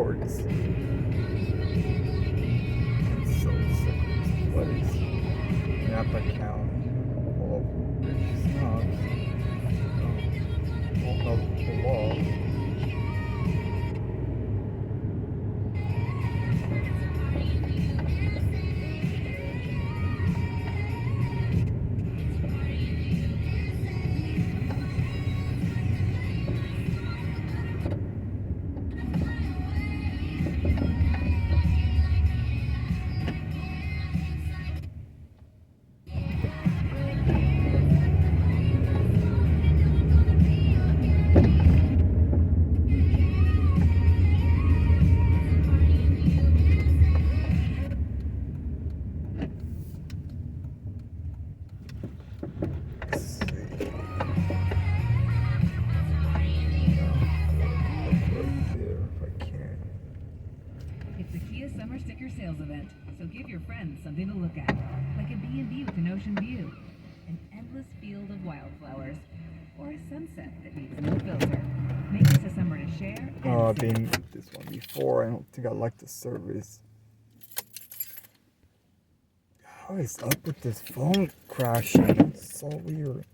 boards. It's so sick. What is Napa County? Well, it's not. Won't know the law. Summer sticker sales event, so give your friends something to look at, like a B&B with an ocean view, an endless field of wildflowers, or a sunset that needs no filter. Make this a summer to share. Oh, I've been with this one before. I don't think I like the service. What is up with this phone crashing? It's so weird.